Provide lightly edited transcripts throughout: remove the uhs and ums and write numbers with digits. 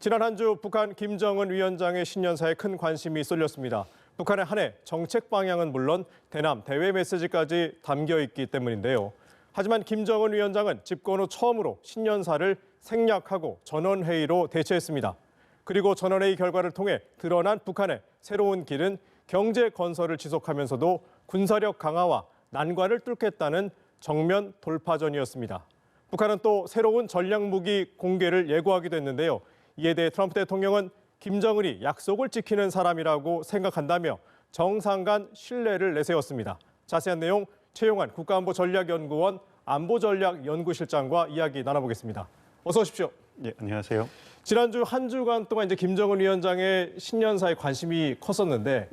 지난 한 주 북한 김정은 위원장의 신년사에 큰 관심이 쏠렸습니다. 북한의 한 해 정책 방향은 물론 대남, 대외 메시지까지 담겨 있기 때문인데요. 하지만 김정은 위원장은 집권 후 처음으로 신년사를 생략하고 전원회의로 대체했습니다. 그리고 전원회의 결과를 통해 드러난 북한의 새로운 길은 경제 건설을 지속하면서도 군사력 강화와 난관을 뚫겠다는 정면 돌파전이었습니다. 북한은 또 새로운 전략무기 공개를 예고하기도 했는데요. 이에 대해 트럼프 대통령은 김정은이 약속을 지키는 사람이라고 생각한다며 정상 간 신뢰를 내세웠습니다. 자세한 내용 최용환 국가안보전략연구원 안보전략연구실장과 이야기 나눠보겠습니다. 어서 오십시오. 네, 안녕하세요. 지난주 한 주간 동안 이제 김정은 위원장의 신년사에 관심이 컸었는데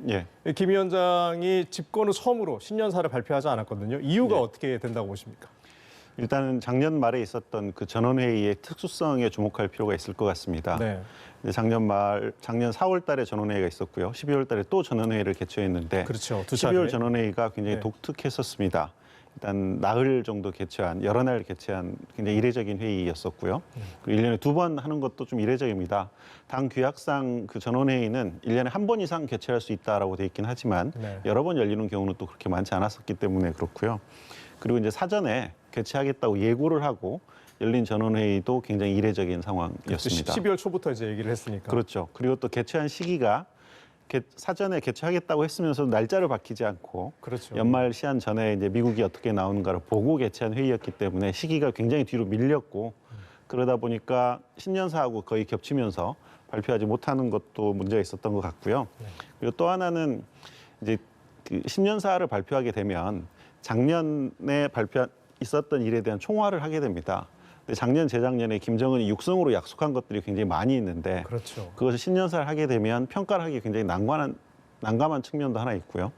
김 위원장이 집권 후 처음으로 신년사를 발표하지 않았거든요. 이유가 어떻게 된다고 보십니까? 일단은 작년 말에 있었던 그 전원회의의 특수성에 주목할 필요가 있을 것 같습니다. 작년 4월 달에 전원회의가 있었고요. 12월 달에 또 전원회의를 개최했는데 그렇죠. 12월 전원회의가 굉장히 독특했었습니다. 일단 나흘 정도 개최한, 여러 날 개최한 굉장히 이례적인 회의였었고요. 그리고 1년에 2번 하는 것도 좀 이례적입니다. 당 규약상 그 전원회의는 1년에 한 번 이상 개최할 수 있다라고 돼 있긴 하지만 여러 번 열리는 경우는 또 그렇게 많지 않았었기 때문에 그렇고요. 그리고 이제 사전에 개최하겠다고 예고를 하고 열린 전원회의도 굉장히 이례적인 상황이었습니다. 12월 초부터 이제 얘기를 했으니까. 그렇죠. 그리고 또 개최한 시기가 사전에 개최하겠다고 했으면서 날짜를 밝히지 않고 연말 시한 전에 이제 미국이 어떻게 나오는가를 보고 개최한 회의였기 때문에 시기가 굉장히 뒤로 밀렸고 그러다 보니까 신년사하고 거의 겹치면서 발표하지 못하는 것도 문제가 있었던 것 같고요. 그리고 또 하나는 이제 그 신년사를 발표하게 되면 작년에 있었던 일에 대한 총화를 하게 됩니다. 근데 작년, 재작년에 김정은이 육성으로 약속한 것들이 굉장히 많이 있는데 그것을 신년사를 하게 되면 평가를 하기 굉장히 난감한 측면도 하나 있고요.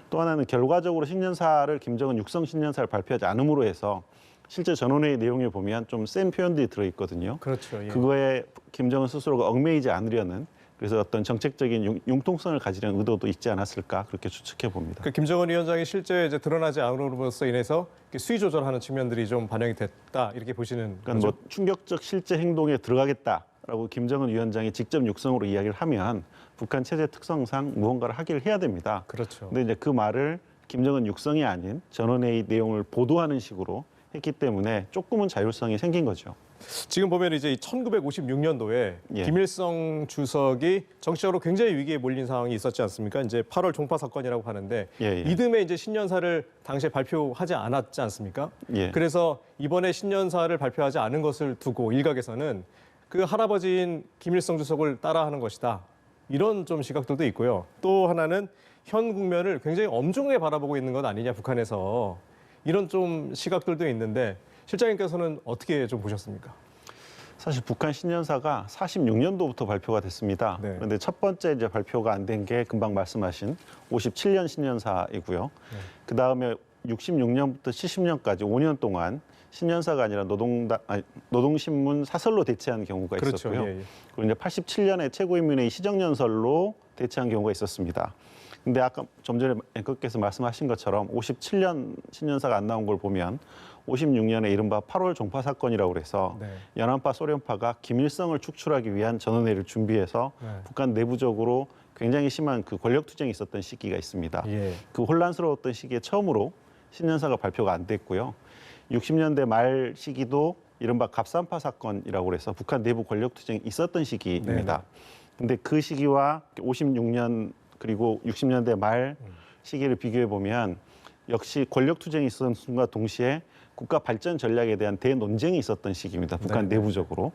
또 하나는 결과적으로 신년사를 김정은 육성 신년사를 발표하지 않음으로 해서 실제 전원회의 내용을 보면 좀 센 표현들이 들어있거든요. 그거에 김정은 스스로가 얽매이지 않으려는 그래서 어떤 정책적인 융통성을 가지려는 의도도 있지 않았을까 그렇게 추측해 봅니다. 김정은 위원장이 실제 이제 드러나지 않음으로써 인해서 수위 조절하는 측면들이 좀 반영이 됐다 이렇게 보시는 그러니까 거죠? 뭐 충격적 실제 행동에 들어가겠다라고 김정은 위원장이 직접 육성으로 이야기를 하면 북한 체제 특성상 무언가를 하기를 해야 됩니다. 근데 이제 그 말을 김정은 육성이 아닌 전원회의 내용을 보도하는 식으로 했기 때문에 조금은 자율성이 생긴 거죠. 지금 보면 이제 1956년도에 김일성 주석이 정치적으로 굉장히 위기에 몰린 상황이 있었지 않습니까? 이제 8월 종파 사건이라고 하는데 이듬해 이제 신년사를 당시에 발표하지 않았지 않습니까? 그래서 이번에 신년사를 발표하지 않은 것을 두고 일각에서는 그 할아버지인 김일성 주석을 따라하는 것이다. 이런 좀 시각들도 있고요. 또 하나는 현 국면을 굉장히 엄중하게 바라보고 있는 것 아니냐 북한에서 이런 좀 시각들도 있는데 실장님께서는 어떻게 좀 보셨습니까? 사실 북한 신년사가 46년도부터 발표가 됐습니다. 그런데 첫 번째 이제 발표가 안 된 게 금방 말씀하신 57년 신년사이고요. 그 다음에 66년부터 70년까지 5년 동안 신년사가 아니라 노동신문 사설로 대체한 경우가 있었고요. 그리고 이제 87년에 최고인민회의 시정연설로 대체한 경우가 있었습니다. 근데 아까 좀 전에 앵커께서 말씀하신 것처럼 57년 신년사가 안 나온 걸 보면 56년에 이른바 8월 종파 사건이라고 그래서 연안파 소련파가 김일성을 축출하기 위한 전원회의를 준비해서 북한 내부적으로 굉장히 심한 그 권력 투쟁이 있었던 시기가 있습니다. 그 혼란스러웠던 시기에 처음으로 신년사가 발표가 안 됐고요. 60년대 말 시기도 이른바 갑산파 사건이라고 그래서 북한 내부 권력 투쟁이 있었던 시기입니다. 근데 그 시기와 56년 그리고 60년대 말 시기를 비교해 보면 역시 권력 투쟁이 있었던 순간 동시에 국가 발전 전략에 대한 대논쟁이 있었던 시기입니다. 북한 내부적으로.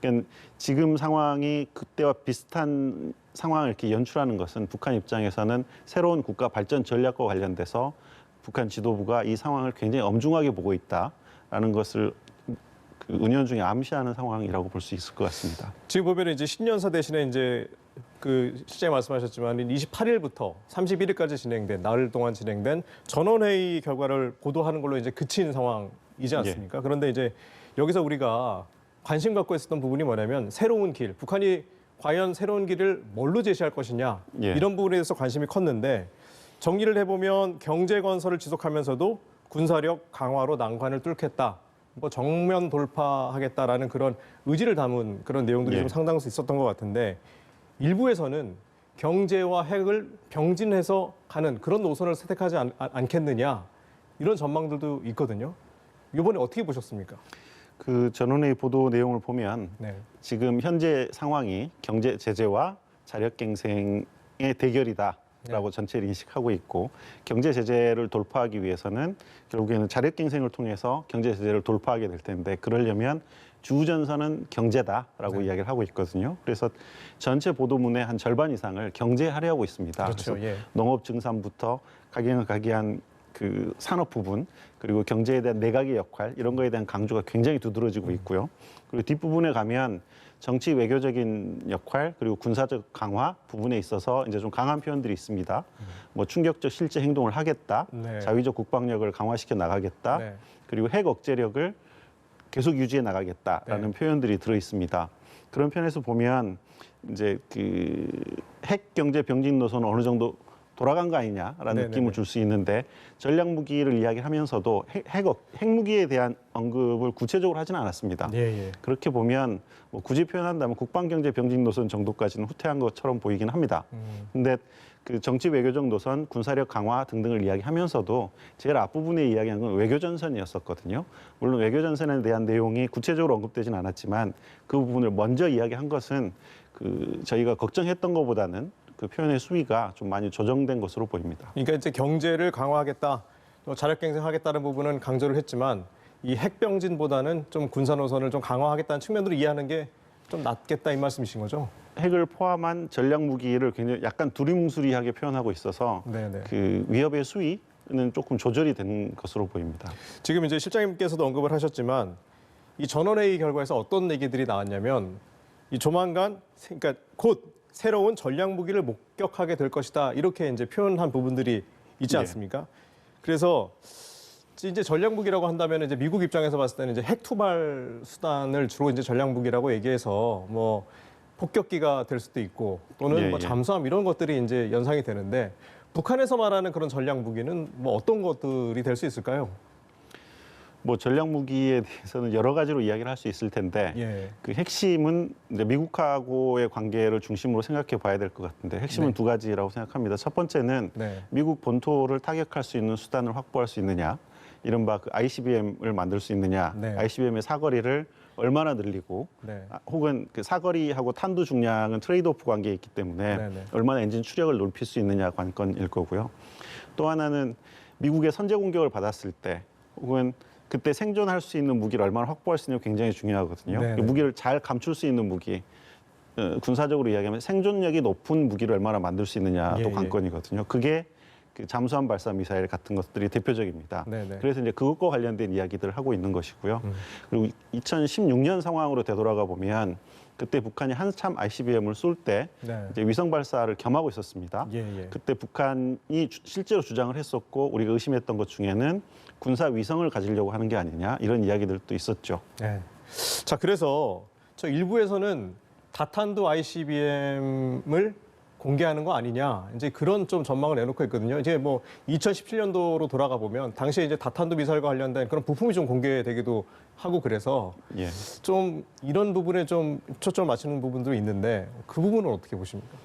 그러니까 지금 상황이 그때와 비슷한 상황을 이렇게 연출하는 것은 북한 입장에서는 새로운 국가 발전 전략과 관련돼서 북한 지도부가 이 상황을 굉장히 엄중하게 보고 있다라는 것을 은연중에 암시하는 상황이라고 볼 수 있을 것 같습니다. 지금 보면 이제 신년사 대신에 이제 실제 말씀하셨지만 28일부터 31일까지 진행된 나흘 동안 진행된 전원회의 결과를 보도하는 걸로 이제 그친 상황이지 않습니까? 그런데 이제 여기서 우리가 관심 갖고 있었던 부분이 뭐냐면 새로운 길, 북한이 과연 새로운 길을 뭘로 제시할 것이냐 이런 부분에 대해서 관심이 컸는데 정리를 해보면 경제 건설을 지속하면서도 군사력 강화로 난관을 뚫겠다. 뭐 정면 돌파하겠다라는 그런 의지를 담은 그런 내용들이 예. 좀 상당수 있었던 것 같은데 일부에서는 경제와 핵을 병진해서 가는 그런 노선을 선택하지 않겠느냐 이런 전망들도 있거든요. 이번에 어떻게 보셨습니까? 그 전원의 보도 내용을 보면 네. 지금 현재 상황이 경제 제재와 자력갱생의 대결이다라고 전체를 인식하고 있고 경제 제재를 돌파하기 위해서는 결국에는 자력갱생을 통해서 경제 제재를 돌파하게 될 텐데 그러려면 주전선은 경제다라고 이야기를 하고 있거든요. 그래서 전체 보도문의 한 절반 이상을 경제하려고 있습니다. 그렇죠. 그래서 예. 농업 증산부터 각양각이한 그 산업 부분 그리고 경제에 대한 내각의 역할 이런 거에 대한 강조가 굉장히 두드러지고 있고요. 그리고 뒷부분에 가면 정치 외교적인 역할 그리고 군사적 강화 부분에 있어서 이제 좀 강한 표현들이 있습니다. 뭐 충격적 실제 행동을 하겠다, 네. 자위적 국방력을 강화시켜 나가겠다, 네. 그리고 핵 억제력을 계속 유지해 나가겠다라는 표현들이 들어 있습니다. 그런 편에서 보면 이제 그 핵 경제 병진 노선은 어느 정도 돌아간 거 아니냐라는 네네네. 느낌을 줄 수 있는데 전략 무기를 이야기하면서도 핵무기에 대한 언급을 구체적으로 하지는 않았습니다. 예, 예. 그렇게 보면 뭐 굳이 표현한다면 국방경제 병진 노선 정도까지는 후퇴한 것처럼 보이긴 합니다. 근데 그 정치 외교적 노선, 군사력 강화 등등을 이야기하면서도 제일 앞부분에 이야기한 건 외교전선이었었거든요. 물론 외교전선에 대한 내용이 구체적으로 언급되진 않았지만 그 부분을 먼저 이야기한 것은 그 저희가 걱정했던 것보다는 그 표현의 수위가 좀 많이 조정된 것으로 보입니다. 그러니까 이제 경제를 강화하겠다, 또 자력갱생하겠다는 부분은 강조를 했지만 이 핵병진보다는 좀 군사 노선을 좀 강화하겠다는 측면으로 이해하는 게 좀 낫겠다 이 말씀이신 거죠? 핵을 포함한 전략 무기를 굉장히 약간 두리뭉술하게 표현하고 있어서 네네. 그 위협의 수위는 조금 조절이 된 것으로 보입니다. 지금 이제 실장님께서도 언급을 하셨지만 이 전원회의 결과에서 어떤 얘기들이 나왔냐면 이 조만간 그러니까 곧 새로운 전략 무기를 목격하게 될 것이다 이렇게 이제 표현한 부분들이 있지 네. 않습니까? 그래서 이제 전략 무기라고 한다면 이제 미국 입장에서 봤을 때는 이제 핵 투발 수단을 주로 이제 전략 무기라고 얘기해서 뭐 폭격기가 될 수도 있고 또는 예, 뭐 예. 잠수함 이런 것들이 이제 연상이 되는데 북한에서 말하는 그런 전략 무기는 뭐 어떤 것들이 될 수 있을까요? 뭐 전략 무기에 대해서는 여러 가지로 이야기를 할 수 있을 텐데 예. 그 핵심은 이제 미국하고의 관계를 중심으로 생각해 봐야 될 것 같은데 핵심은 네. 두 가지라고 생각합니다. 첫 번째는 네. 미국 본토를 타격할 수 있는 수단을 확보할 수 있느냐, 이른바 그 ICBM을 만들 수 있느냐, 네. ICBM의 사거리를 얼마나 늘리고 네. 혹은 그 사거리하고 탄두 중량은 트레이드오프 관계에 있기 때문에 네네. 얼마나 엔진 추력을 높일 수 있느냐 관건일 거고요. 또 하나는 미국의 선제 공격을 받았을 때 혹은 그때 생존할 수 있는 무기를 얼마나 확보할 수 있느냐 굉장히 중요하거든요. 네네. 그 무기를 잘 감출 수 있는 무기, 군사적으로 이야기하면 생존력이 높은 무기를 얼마나 만들 수 있느냐도 예, 예. 관건이거든요. 그게 그 잠수함 발사 미사일 같은 것들이 대표적입니다. 네네. 그래서 이제 그것과 관련된 이야기들을 하고 있는 것이고요. 그리고 2016년 상황으로 되돌아가 보면 그때 북한이 한참 ICBM을 쏠 때 네. 이제 위성 발사를 겸하고 있었습니다. 예, 예. 그때 북한이 실제로 주장을 했었고 우리가 의심했던 것 중에는 군사 위성을 가지려고 하는 게 아니냐 이런 이야기들도 있었죠. 네. 자, 그래서 저 일부에서는 다탄도 ICBM을 공개하는 거 아니냐 이제 그런 좀 전망을 내놓고 있거든요. 이제 뭐 2017년도로 돌아가 보면 당시에 이제 다탄도 미사일과 관련된 그런 부품이 좀 공개되기도 하고 그래서 예. 좀 이런 부분에 좀 초점을 맞추는 부분도 있는데 그 부분은 어떻게 보십니까?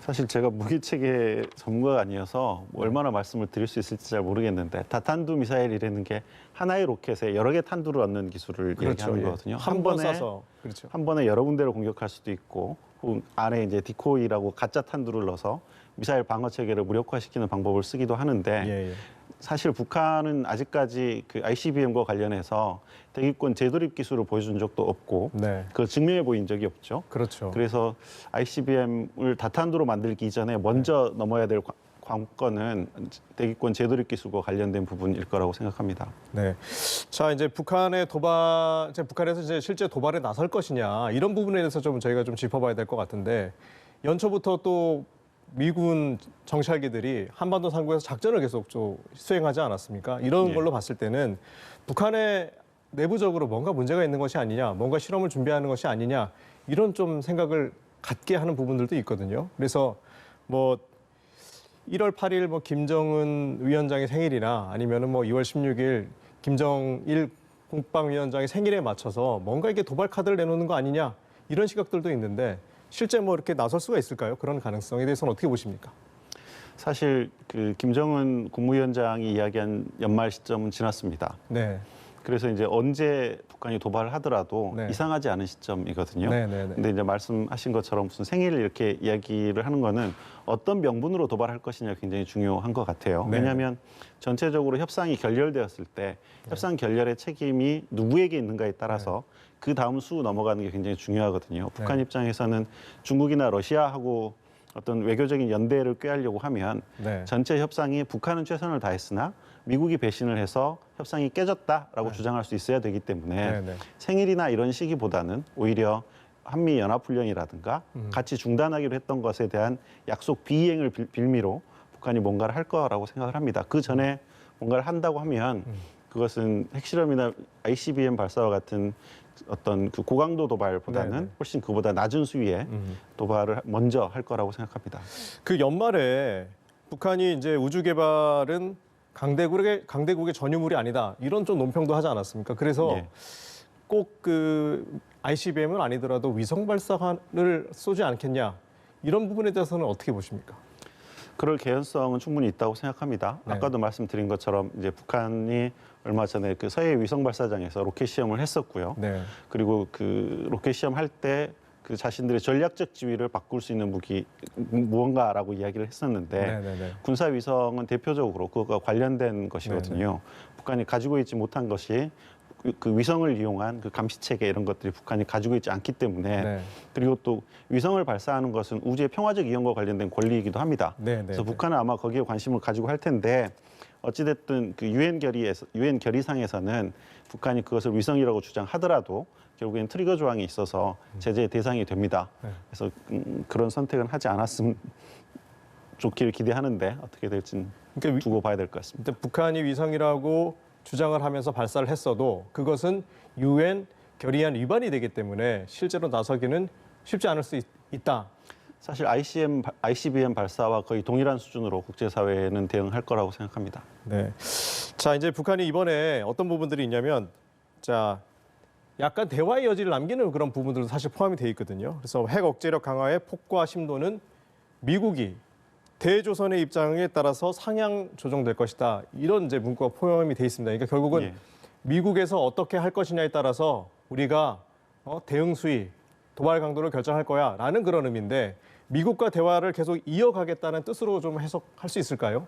사실 제가 무기체계 전문가가 아니어서 뭐 얼마나 말씀을 드릴 수 있을지 잘 모르겠는데 다탄두 미사일이라는 게 하나의 로켓에 여러 개 탄두를 얻는 기술을 얘기하는 거거든요. 한 번 쏴서 그렇죠. 한 번에 여러 군데를 공격할 수도 있고 혹은 안에 이제 디코이라고 가짜 탄두를 넣어서 미사일 방어 체계를 무력화시키는 방법을 쓰기도 하는데 예, 예. 사실 북한은 아직까지 그 ICBM과 관련해서 대기권 재도립 기술을 보여준 적도 없고 네. 그걸 증명해 보인 적이 없죠. 그렇죠. 그래서 ICBM을 다탄두로 만들기 이전에 먼저 넘어야 될 관건은 대기권 재도립 기술과 관련된 부분일 거라고 생각합니다. 네. 자, 이제 북한의 도발, 이제 북한에서 이제 실제 도발에 나설 것이냐 이런 부분에 대해서 좀 저희가 좀 짚어봐야 될 것 같은데 연초부터 또 미군 정찰기들이 한반도 상공에서 작전을 계속 좀 수행하지 않았습니까? 이런 예. 걸로 봤을 때는 북한의 내부적으로 뭔가 문제가 있는 것이 아니냐, 뭔가 실험을 준비하는 것이 아니냐 이런 좀 생각을 갖게 하는 부분들도 있거든요. 그래서 뭐 1월 8일 뭐 김정은 위원장의 생일이나 아니면은 뭐 2월 16일 김정일 국방위원장의 생일에 맞춰서 뭔가 이게 도발 카드를 내놓는 거 아니냐 이런 시각들도 있는데 실제 뭐 이렇게 나설 수가 있을까요? 그런 가능성에 대해서는 어떻게 보십니까? 사실 그 김정은 국무위원장이 이야기한 연말 시점은 지났습니다. 네. 그래서 이제 언제 북한이 도발을 하더라도 네. 이상하지 않은 시점이거든요. 네, 네, 네. 근데 이제 말씀하신 것처럼 무슨 생일을 이렇게 이야기를 하는 거는 어떤 명분으로 도발할 것이냐 굉장히 중요한 것 같아요. 네. 왜냐하면 전체적으로 협상이 결렬되었을 때 협상 결렬의 책임이 누구에게 있는가에 따라서 그 다음 수 넘어가는 게 굉장히 중요하거든요. 북한 입장에서는 중국이나 러시아하고 어떤 외교적인 연대를 꾀하려고 하면 네. 전체 협상이 북한은 최선을 다했으나 미국이 배신을 해서 협상이 깨졌다라고 주장할 수 있어야 되기 때문에 네, 네. 생일이나 이런 시기보다는 오히려 한미 연합훈련이라든가 같이 중단하기로 했던 것에 대한 약속 비이행을 빌미로 북한이 뭔가를 할 거라고 생각을 합니다. 그 전에 뭔가를 한다고 하면 그것은 핵실험이나 ICBM 발사와 같은 어떤 그 고강도 도발보다는 네네. 훨씬 그보다 낮은 수위의 도발을 먼저 할 거라고 생각합니다. 그 연말에 북한이 이제 우주 개발은 강대국의 전유물이 아니다 이런 좀 논평도 하지 않았습니까? 그래서 예. 꼭 그 ICBM은 아니더라도 위성 발사관을 쏘지 않겠냐 이런 부분에 대해서는 어떻게 보십니까? 그럴 개연성은 충분히 있다고 생각합니다. 네. 아까도 말씀드린 것처럼 이제 북한이 얼마 전에 그 서해 위성 발사장에서 로켓 시험을 했었고요. 네. 그리고 그 로켓 시험 할 때 그 자신들의 전략적 지위를 바꿀 수 있는 무기 무언가라고 이야기를 했었는데 네네네. 군사 위성은 대표적으로 그것과 관련된 것이거든요. 북한이 가지고 있지 못한 것이 그 위성을 이용한 그 감시 체계 이런 것들이 북한이 가지고 있지 않기 때문에 네. 그리고 또 위성을 발사하는 것은 우주의 평화적 이용과 관련된 권리이기도 합니다. 네, 네, 그래서 네. 북한은 아마 거기에 관심을 가지고 할 텐데 어찌됐든 그 유엔 결의상에서는 북한이 그것을 위성이라고 주장하더라도 결국엔 트리거 조항이 있어서 제재의 대상이 됩니다. 네. 그래서 그런 선택은 하지 않았으면 좋기를 기대하는데 어떻게 될지는 그러니까 두고 봐야 될 것 같습니다. 일단 북한이 위성이라고 주장을 하면서 발사를 했어도 그것은 유엔 결의안 위반이 되기 때문에 실제로 나서기는 쉽지 않을 수 있다. 사실 ICBM 발사와 거의 동일한 수준으로 국제사회는 대응할 거라고 생각합니다. 네. 자, 이제 북한이 이번에 어떤 부분들이 있냐면, 자, 약간 대화의 여지를 남기는 그런 부분들도 사실 포함이 돼 있거든요. 그래서 핵 억제력 강화의 폭과 심도는 미국이 대조선의 입장에 따라서 상향 조정될 것이다. 이런 이제 문구가 포함이 돼 있습니다. 그러니까 결국은 예. 미국에서 어떻게 할 것이냐에 따라서 우리가 대응 수위, 도발 강도를 결정할 거야라는 그런 의미인데 미국과 대화를 계속 이어가겠다는 뜻으로 좀 해석할 수 있을까요?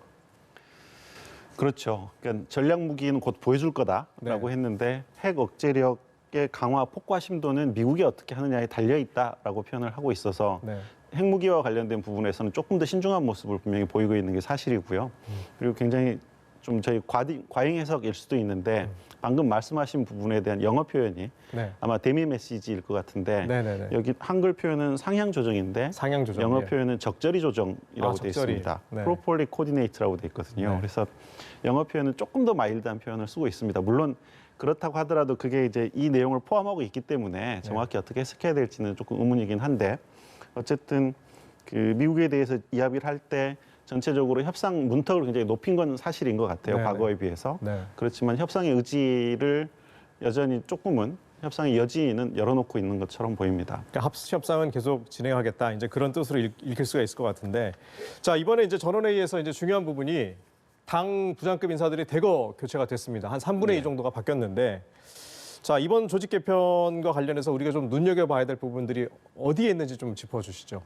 그렇죠. 그러니까 전략 무기는 곧 보여줄 거다라고 네. 했는데 핵 억제력의 강화 폭과 심도는 미국이 어떻게 하느냐에 달려 있다라고 표현을 하고 있어서 네. 핵무기와 관련된 부분에서는 조금 더 신중한 모습을 분명히 보이고 있는 게 사실이고요. 그리고 굉장히 좀 저희 과잉 해석일 수도 있는데 방금 말씀하신 부분에 대한 영어 표현이 네. 아마 데미 메시지일 것 같은데 네네네. 여기 한글 표현은 상향 조정인데 상향 조정. 영어 예. 표현은 적절히 조정이라고 되어 적절히. 있습니다. 네. properly coordinate라고 되어 있거든요. 네. 그래서 영어 표현은 조금 더 마일드한 표현을 쓰고 있습니다. 물론 그렇다고 하더라도 그게 이제 이 내용을 포함하고 있기 때문에 정확히 어떻게 해석해야 될지는 조금 의문이긴 한데 어쨌든 그 미국에 대해서 이야기를 할 때 전체적으로 협상 문턱을 굉장히 높인 건 사실인 것 같아요. 네네. 과거에 비해서. 네. 그렇지만 협상의 의지를 여전히 조금은 협상의 여지는 열어놓고 있는 것처럼 보입니다. 그러니까 협상은 계속 진행하겠다. 이제 그런 뜻으로 읽힐 수가 있을 것 같은데. 자, 이번에 이제 전원회의에서 이제 중요한 부분이 당 부장급 인사들이 대거 교체가 됐습니다. 한 3분의 2 정도가 바뀌었는데. 자, 이번 조직 개편과 관련해서 우리가 좀 눈여겨봐야 될 부분들이 어디에 있는지 좀 짚어주시죠.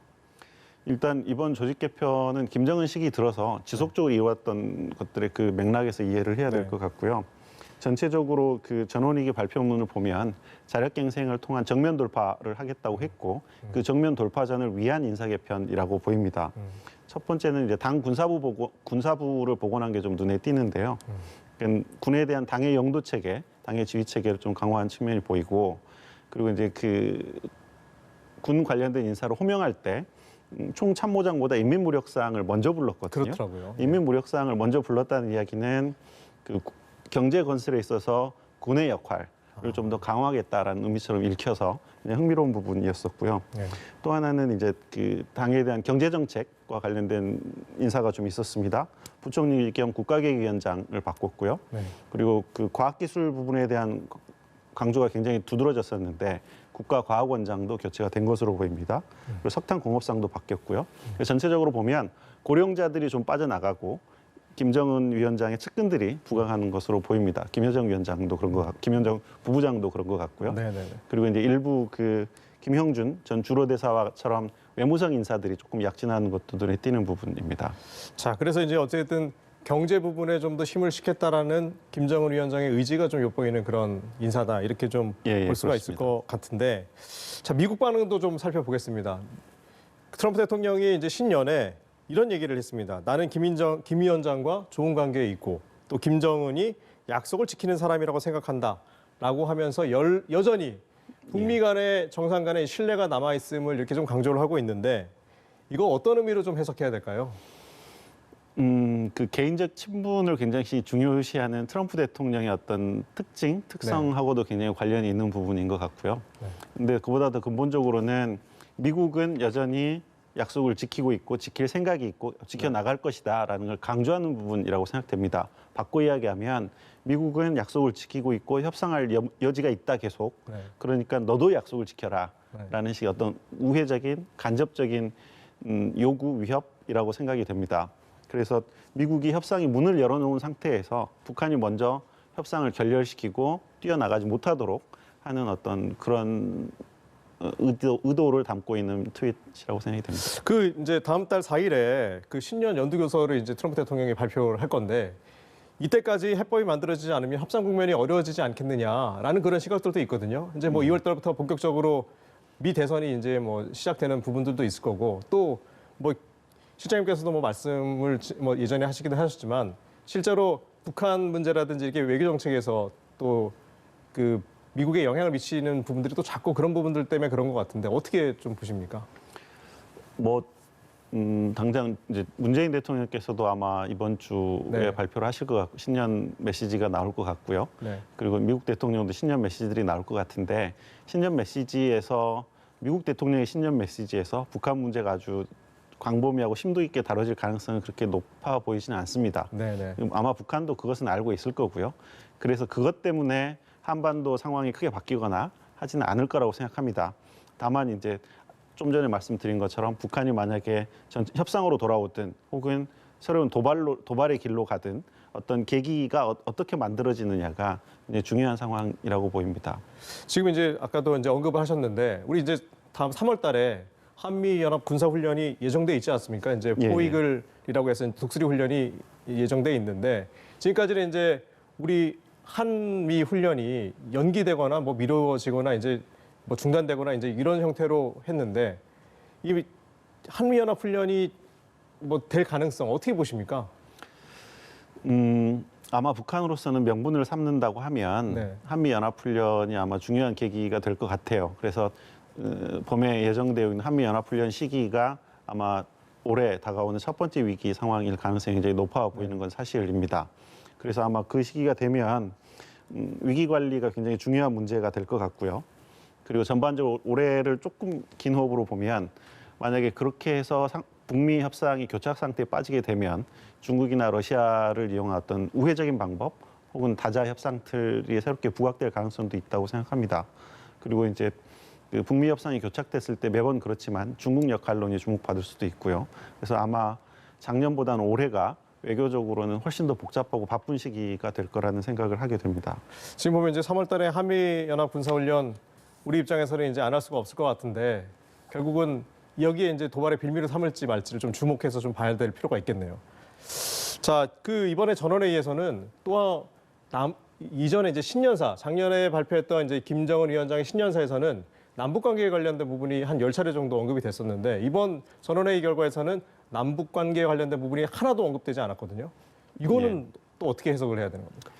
일단 이번 조직 개편은 김정은 시기 들어서 지속적으로 이어왔던 것들의 그 맥락에서 이해를 해야 될 네. 것 같고요. 전체적으로 그 전원위기 발표문을 보면 자력갱생을 통한 정면 돌파를 하겠다고 했고 그 정면 돌파전을 위한 인사 개편이라고 보입니다. 첫 번째는 이제 당 군사부를 복원한 게 좀 눈에 띄는데요. 그러니까 군에 대한 당의 영도 체계, 당의 지휘 체계를 좀 강화한 측면이 보이고 그리고 이제 그 군 관련된 인사를 호명할 때 총참모장보다 인민무력사항을 먼저 불렀거든요. 그렇더라고요. 인민무력사항을 먼저 불렀다는 이야기는 그 경제 건설에 있어서 군의 역할, 좀 더 강화하겠다라는 의미처럼 읽혀서 그냥 흥미로운 부분이었었고요. 네. 또 하나는 이제 그 당에 대한 경제 정책과 관련된 인사가 좀 있었습니다. 부총리 겸 국가계획위원장을 바꿨고요. 네. 그리고 그 과학기술 부분에 대한 강조가 굉장히 두드러졌었는데 국가과학원장도 교체가 된 것으로 보입니다. 그리고 석탄공업상도 바뀌었고요. 전체적으로 보면 고령자들이 좀 빠져나가고 김정은 위원장의 측근들이 부각하는 것으로 보입니다. 김여정 위원장도 그런 것 같고, 김여정 부부장도 그런 것 같고요. 네네네. 그리고 이제 일부 그 김형준 전 주로대사처럼 외무성 인사들이 조금 약진하는 것도 눈에 띄는 부분입니다. 자, 그래서 이제 어쨌든 경제 부분에 좀 더 힘을 싣겠다라는 김정은 위원장의 의지가 좀 엿보이는 그런 인사다. 이렇게 좀 볼 수가 있을 것 같은데. 자, 미국 반응도 좀 살펴보겠습니다. 트럼프 대통령이 이제 신년에 이런 얘기를 했습니다. 나는 김 위원장과 좋은 관계에 있고 또 김정은이 약속을 지키는 사람이라고 생각한다라고 하면서 여전히 북미 간의 정상 간의 신뢰가 남아있음을 이렇게 좀 강조를 하고 있는데 이거 어떤 의미로 좀 해석해야 될까요? 그 개인적 친분을 굉장히 중요시하는 트럼프 대통령의 어떤 특성하고도 굉장히 관련이 있는 부분인 것 같고요. 근데 그보다 더 근본적으로는 미국은 여전히 약속을 지키고 있고 지킬 생각이 있고 지켜나갈 것이다라는 걸 강조하는 부분이라고 생각됩니다. 바꿔 이야기하면 미국은 약속을 지키고 있고 협상할 여지가 있다 계속. 그러니까 너도 약속을 지켜라라는 식의 어떤 우회적인 간접적인 요구 위협이라고 생각이 됩니다. 그래서 미국이 협상이 문을 열어놓은 상태에서 북한이 먼저 협상을 결렬시키고 뛰어나가지 못하도록 하는 어떤 그런 의도를 담고 있는 트윗이라고 생각이 됩니다. 그 이제 다음 달 4일에 그 신년 연두교서를 이제 트럼프 대통령이 발표를 할 건데 이때까지 해법이 만들어지지 않으면 협상 국면이 어려워지지 않겠느냐라는 그런 시각들도 있거든요. 이제 뭐 2월 달부터 본격적으로 미 대선이 이제 뭐 시작되는 부분들도 있을 거고 또 뭐 실장님께서도 뭐 말씀을 뭐 예전에 하시기도 하셨지만 실제로 북한 문제라든지 이렇게 외교 정책에서 또 그 미국에 영향을 미치는 부분들이 또 자꾸 그런 부분들 때문에 그런 것 같은데 어떻게 좀 보십니까? 당장 이제 문재인 대통령께서도 아마 이번 주에 발표를 하실 것 같고 신년 메시지가 나올 것 같고요. 그리고 미국 대통령도 신년 메시지들이 나올 것 같은데 신년 메시지에서 미국 대통령의 신년 메시지에서 북한 문제가 아주 광범위하고 심도 있게 다뤄질 가능성은 그렇게 높아 보이지는 않습니다. 아마 북한도 그것은 알고 있을 거고요. 그래서 그것 때문에 한반도 상황이 크게 바뀌거나 하지는 않을 거라고 생각합니다. 다만 이제 좀 전에 말씀드린 것처럼 북한이 만약에 협상으로 돌아오든 혹은 새로운 도발의 길로 가든 어떤 계기가 어떻게 만들어지느냐가 이제 중요한 상황이라고 보입니다. 지금 이제 아까도 이제 언급을 하셨는데 우리 이제 다음 3월 달에 한미 연합 군사 훈련이 예정돼 있지 않습니까? 이제 포이글이라고 해서 독수리 훈련이 예정돼 있는데 지금까지는 이제 우리 한미 훈련이 연기되거나 뭐 미뤄지거나 이제 뭐 중단되거나 이제 이런 형태로 했는데 이 한미 연합 훈련이 뭐 될 가능성 어떻게 보십니까? 아마 북한으로서는 명분을 삼는다고 하면 한미 연합 훈련이 아마 중요한 계기가 될 것 같아요. 그래서 봄에 예정되어 있는 한미 연합 훈련 시기가 아마 올해 다가오는 첫 번째 위기 상황일 가능성이 굉장히 높아 보이는 건 사실입니다. 그래서 아마 그 시기가 되면 위기 관리가 굉장히 중요한 문제가 될 것 같고요. 그리고 전반적으로 올해를 조금 긴 호흡으로 보면 만약에 그렇게 해서 북미 협상이 교착 상태에 빠지게 되면 중국이나 러시아를 이용한 어떤 우회적인 방법 혹은 다자 협상 틀이 새롭게 부각될 가능성도 있다고 생각합니다. 그리고 이제 그 북미 협상이 교착됐을 때 매번 그렇지만 중국 역할론이 주목받을 수도 있고요. 그래서 아마 작년보다는 올해가 외교적으로는 훨씬 더 복잡하고 바쁜 시기가 될 거라는 생각을 하게 됩니다. 지금 보면 이제 3월 달에 한미 연합 군사 훈련 우리 입장에서는 이제 안 할 수가 없을 것 같은데 결국은 여기에 이제 도발의 빌미를 삼을지 말지를 좀 주목해서 좀 봐야 될 필요가 있겠네요. 자, 그 이번에 전원회의에서는 또 이전에 이제 신년사 작년에 발표했던 이제 김정은 위원장의 신년사에서는 남북 관계에 관련된 부분이 한 10차례 정도 언급이 됐었는데 이번 전원회의 결과에서는 남북 관계에 관련된 부분이 하나도 언급되지 않았거든요. 이거는 또 어떻게 해석을 해야 되는 겁니까?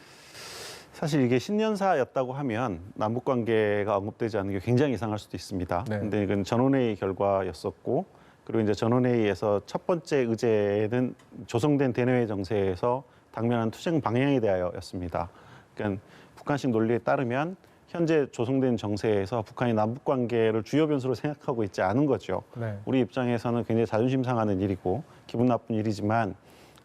사실 이게 신년사였다고 하면 남북 관계가 언급되지 않는 게 굉장히 이상할 수도 있습니다. 근데 이건 전원회의 결과였었고 그리고 이제 전원회의에서 첫 번째 의제는 조성된 대내외 정세에서 당면한 투쟁 방향에 대하여였습니다. 그러니까 북한식 논리에 따르면 현재 조성된 정세에서 북한이 남북 관계를 주요 변수로 생각하고 있지 않은 거죠. 네. 우리 입장에서는 굉장히 자존심 상하는 일이고 기분 나쁜 일이지만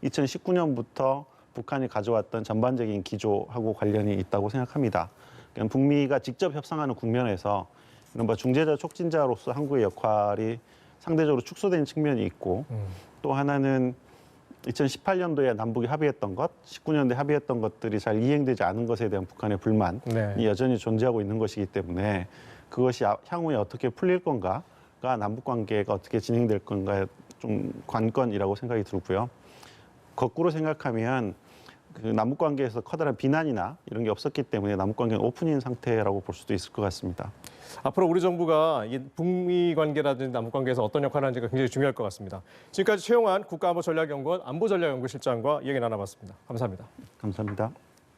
2019년부터 북한이 가져왔던 전반적인 기조하고 관련이 있다고 생각합니다. 그러니까 북미가 직접 협상하는 국면에서 이른바 중재자 촉진자로서 한국의 역할이 상대적으로 축소된 측면이 있고 또 하나는 2018년도에 남북이 합의했던 것, 19년도에 합의했던 것들이 잘 이행되지 않은 것에 대한 북한의 불만이 네. 여전히 존재하고 있는 것이기 때문에 그것이 향후에 어떻게 풀릴 건가가 남북 관계가 어떻게 진행될 건가의 좀 관건이라고 생각이 들고요. 거꾸로 생각하면 그 남북 관계에서 커다란 비난이나 이런 게 없었기 때문에 남북 관계는 오픈인 상태라고 볼 수도 있을 것 같습니다. 앞으로 우리 정부가 이 북미 관계라든지 남북 관계에서 어떤 역할을 하는지가 굉장히 중요할 것 같습니다. 지금까지 최용한 국가안보전략연구원 안보전략연구실장과 얘기 나눠봤습니다. 감사합니다. 감사합니다.